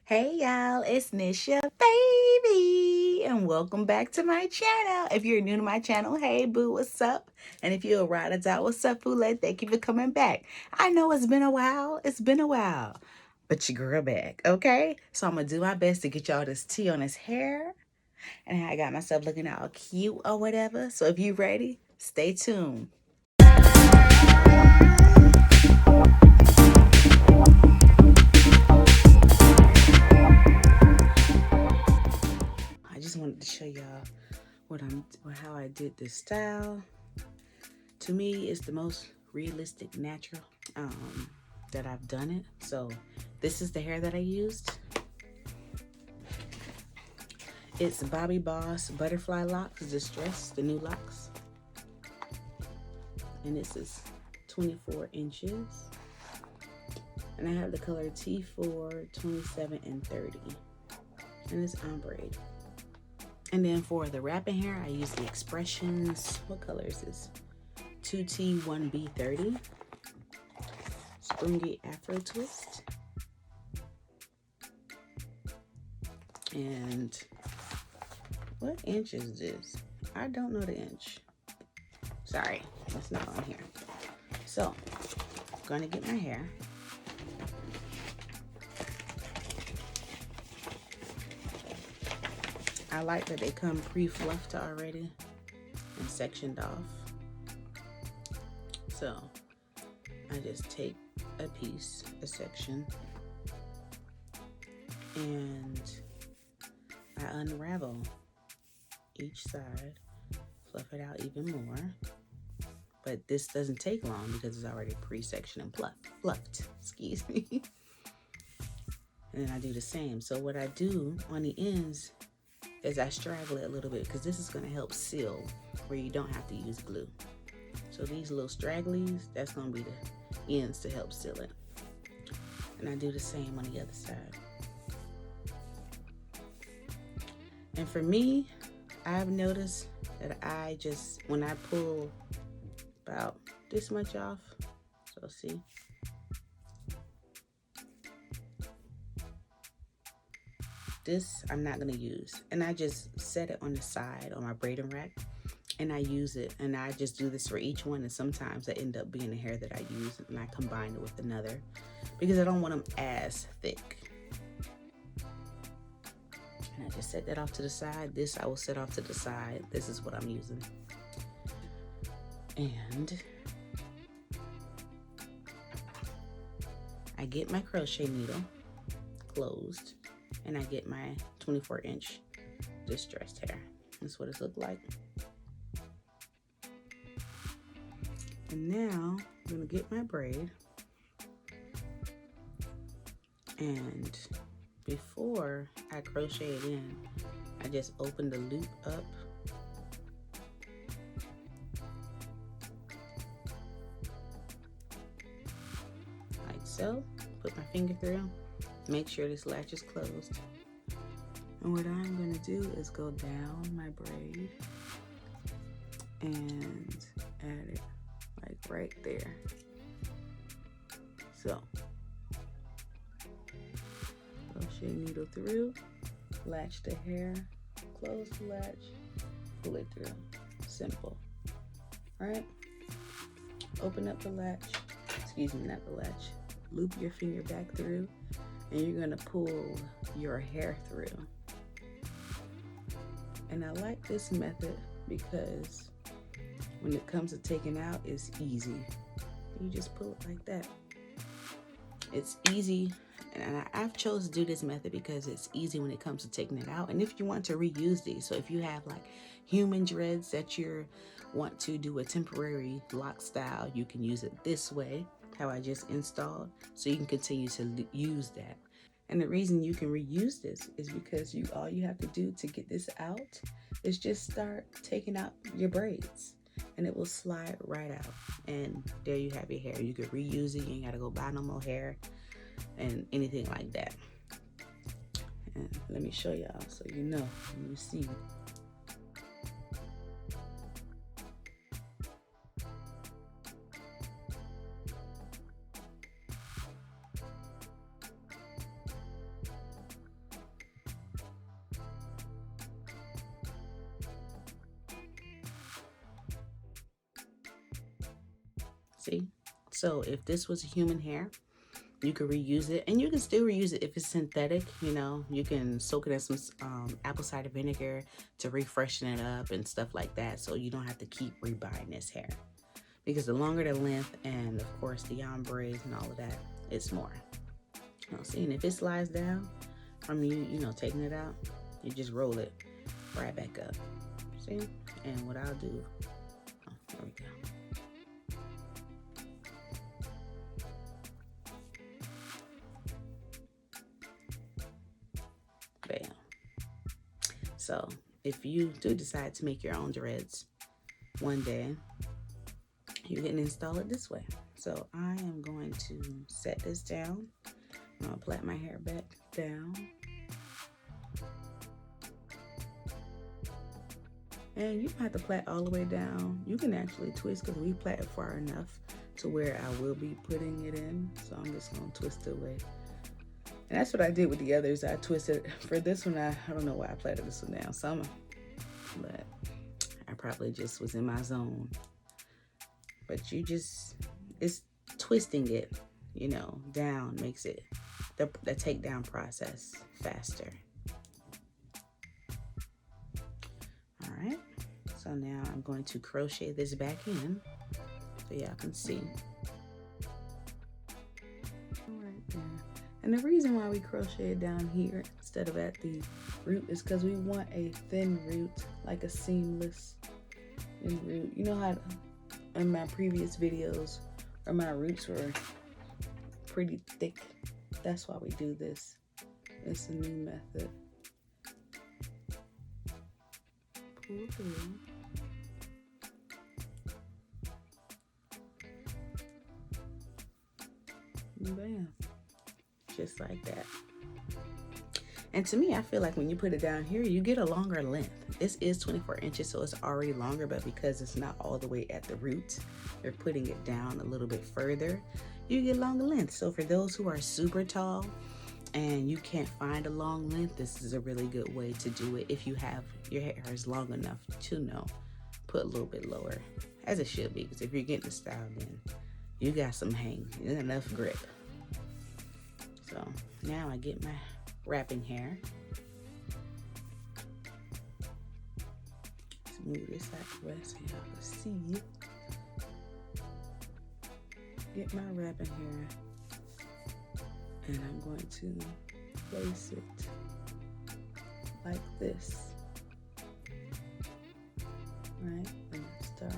Hey y'all, it's Nisha Babii, and welcome back to my channel. If you're new to my channel, hey boo, what's up? And if you're a ride or die, what's up, boo? Thank you for coming back. I know it's been a while, but your girl back, okay? So I'm gonna do my best to get y'all this tea on this hair, and I got myself looking all cute or whatever. So if you ready, stay tuned. I just wanted to show y'all how I did this style. To me, it's the most realistic, natural that I've done it. So this is the hair that I used. It's Bobbi Boss Butterfly Locks Distress, the new locks. And this is 24 inches. And I have the color T4, 27, and 30. And it's ombre. And then for the wrapping hair, I use the X-Pressions. What color is this? 2T, 1B30. Springy AFRO twist. And what inch is this? I don't know the inch. Sorry, that's not on here. So, I'm gonna get my hair. I like that they come pre-fluffed already and sectioned off. So, I just take a piece, a section, and I unravel each side, fluff it out even more. But this doesn't take long because it's already pre-sectioned and fluffed, excuse me. And then I do the same. So what I do on the ends is I straggle it a little bit because this is gonna help seal where you don't have to use glue. So these little stragglies, that's gonna be the ends to help seal it. And I do the same on the other side. And for me, I've noticed that when I pull about this much off, so see, this I'm not gonna use. And I just set it on the side on my braiding rack and I use it. And I just do this for each one. And sometimes I end up being the hair that I use and I combine it with another because I don't want them as thick. And I just set that off to the side. This I will set off to the side. This is what I'm using. And I get my crochet needle closed and I get my 24-inch distressed hair. That's what it looked like. And now I'm gonna get my braid, and before I crochet it in, I just open the loop up like so. Put my finger through, make sure this latch is closed. And what I'm gonna do is go down my braid and add it like right there. So crochet needle through, latch the hair, close the latch, pull it through. Simple. Right? Open up the latch, excuse me, not the latch. Loop your finger back through and you're gonna pull your hair through. And I like this method because when it comes to taking out, it's easy. You just pull it like that. It's easy, and I've chosen to do this method because it's easy when it comes to taking it out. And if you want to reuse these, so if you have like human dreads that you want to do a temporary lock style, you can use it this way, how I just installed, so you can continue to use that. And the reason you can reuse this is because all you have to do to get this out is just start taking out your braids. And it will slide right out. And there you have your hair. You could reuse it. You ain't got to go buy no more hair and anything like that. And let me show y'all so you know, you see. See? So if this was human hair, you could reuse it, and you can still reuse it if it's synthetic. You know, you can soak it in some apple cider vinegar to refreshen it up and stuff like that, so you don't have to keep rebuying this hair. Because the longer the length, and of course the ombres and all of that, it's more. You know, see, and if it slides down from you know, taking it out, you just roll it right back up. See? And what I'll do, oh, there we go. Bam. So if you do decide to make your own dreads one day, you can install it this way. So I am going to set this down. I'm gonna plait my hair back down. And you don't have to plait all the way down. You can actually twist, because we plaited far enough to where I will be putting it in. So I'm just gonna twist it away. And that's what I did with the others. I twisted for this one. I don't know why I plaited this one down some, but I probably just was in my zone. But you just, it's twisting it, you know, down makes it, the takedown process faster. All right, so now I'm going to crochet this back in so y'all can see. Right there. And the reason why we crochet it down here instead of at the root is because we want a thin root, like a seamless root. You know how in my previous videos, or my roots were pretty thick. That's why we do this. It's a new method. Pull through. Bam. Just like that. And to me, I feel like when you put it down here, you get a longer length. This is 24 inches, so it's already longer, but because it's not all the way at the root, you're putting it down a little bit further, you get longer length. So for those who are super tall and you can't find a long length, this is a really good way to do it. If you have, your hair is long enough to know, put a little bit lower, as it should be, because if you're getting the style, then you got some hang, enough grip. So now I get my wrapping hair. Let's move this out the way so y'all can see. Get my wrapping hair, and I'm going to place it like this. Right, and start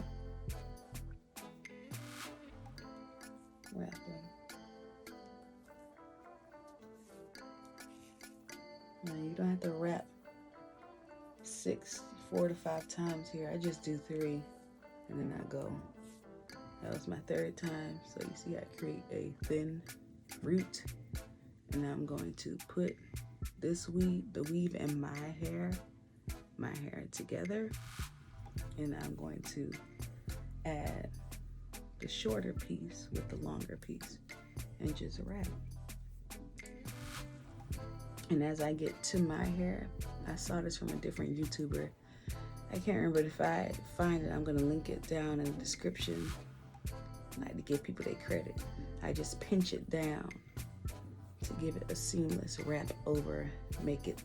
wrapping. Now you don't have to wrap 4 to 5 times here. I just do 3 and then I go. That was my 3rd time. So you see I create a thin root, and now I'm going to put this the weave and my hair together, and I'm going to add the shorter piece with the longer piece and just wrap. And as I get to my hair, I saw this from a different YouTuber. I can't remember, if I find it, I'm gonna link it down in the description. I like to give people their credit. I just pinch it down to give it a seamless wrap over, make it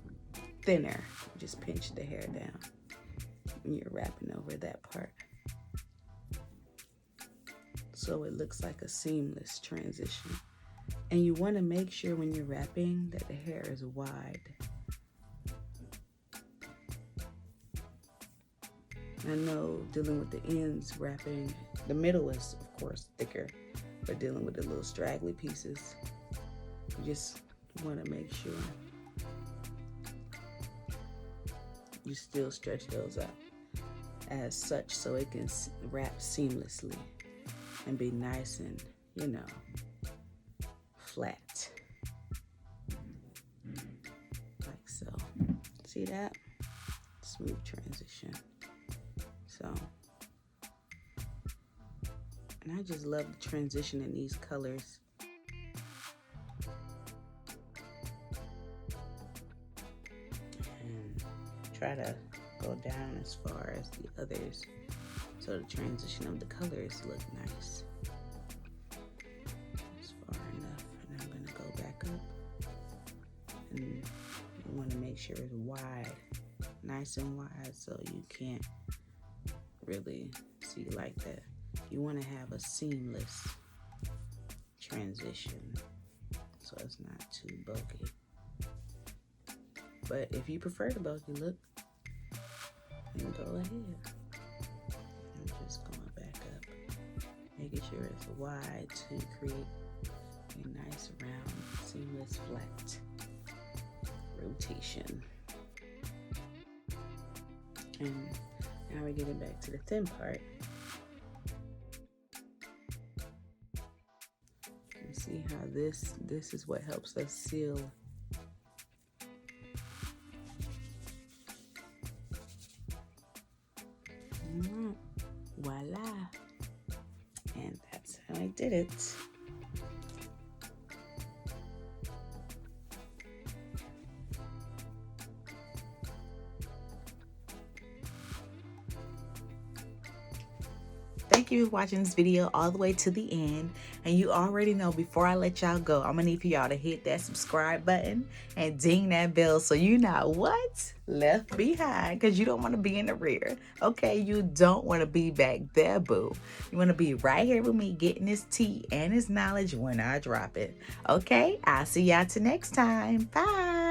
thinner. Just pinch the hair down and you're wrapping over that part. So it looks like a seamless transition. And you want to make sure when you're wrapping that the hair is wide. I know dealing with the ends wrapping, the middle is of course thicker, but dealing with the little straggly pieces, you just want to make sure you still stretch those out as such so it can wrap seamlessly and be nice and, you know, flat, like so. See that? Smooth transition. So, and I just love the transition in these colors. And try to go down as far as the others so the transition of the colors look nice. and you want to make sure it's wide, nice and wide, so you can't really see like that. You want to have a seamless transition so it's not too bulky. But if you prefer the bulky look, then go ahead. I'm just going back up, making sure it's wide to create a nice round seamless flat rotation. And now we're getting back to the thin part. You see how this is what helps us seal. Voila. And that's how I did it. Thank you for watching this video all the way to the end. And you already know, before I let y'all go, I'm gonna need for y'all to hit that subscribe button and ding that bell so you're not what? Left behind, because you don't want to be in the rear. Okay, you don't want to be back there, boo. You want to be right here with me getting this tea and this knowledge when I drop it. Okay, I'll see y'all till next time. Bye.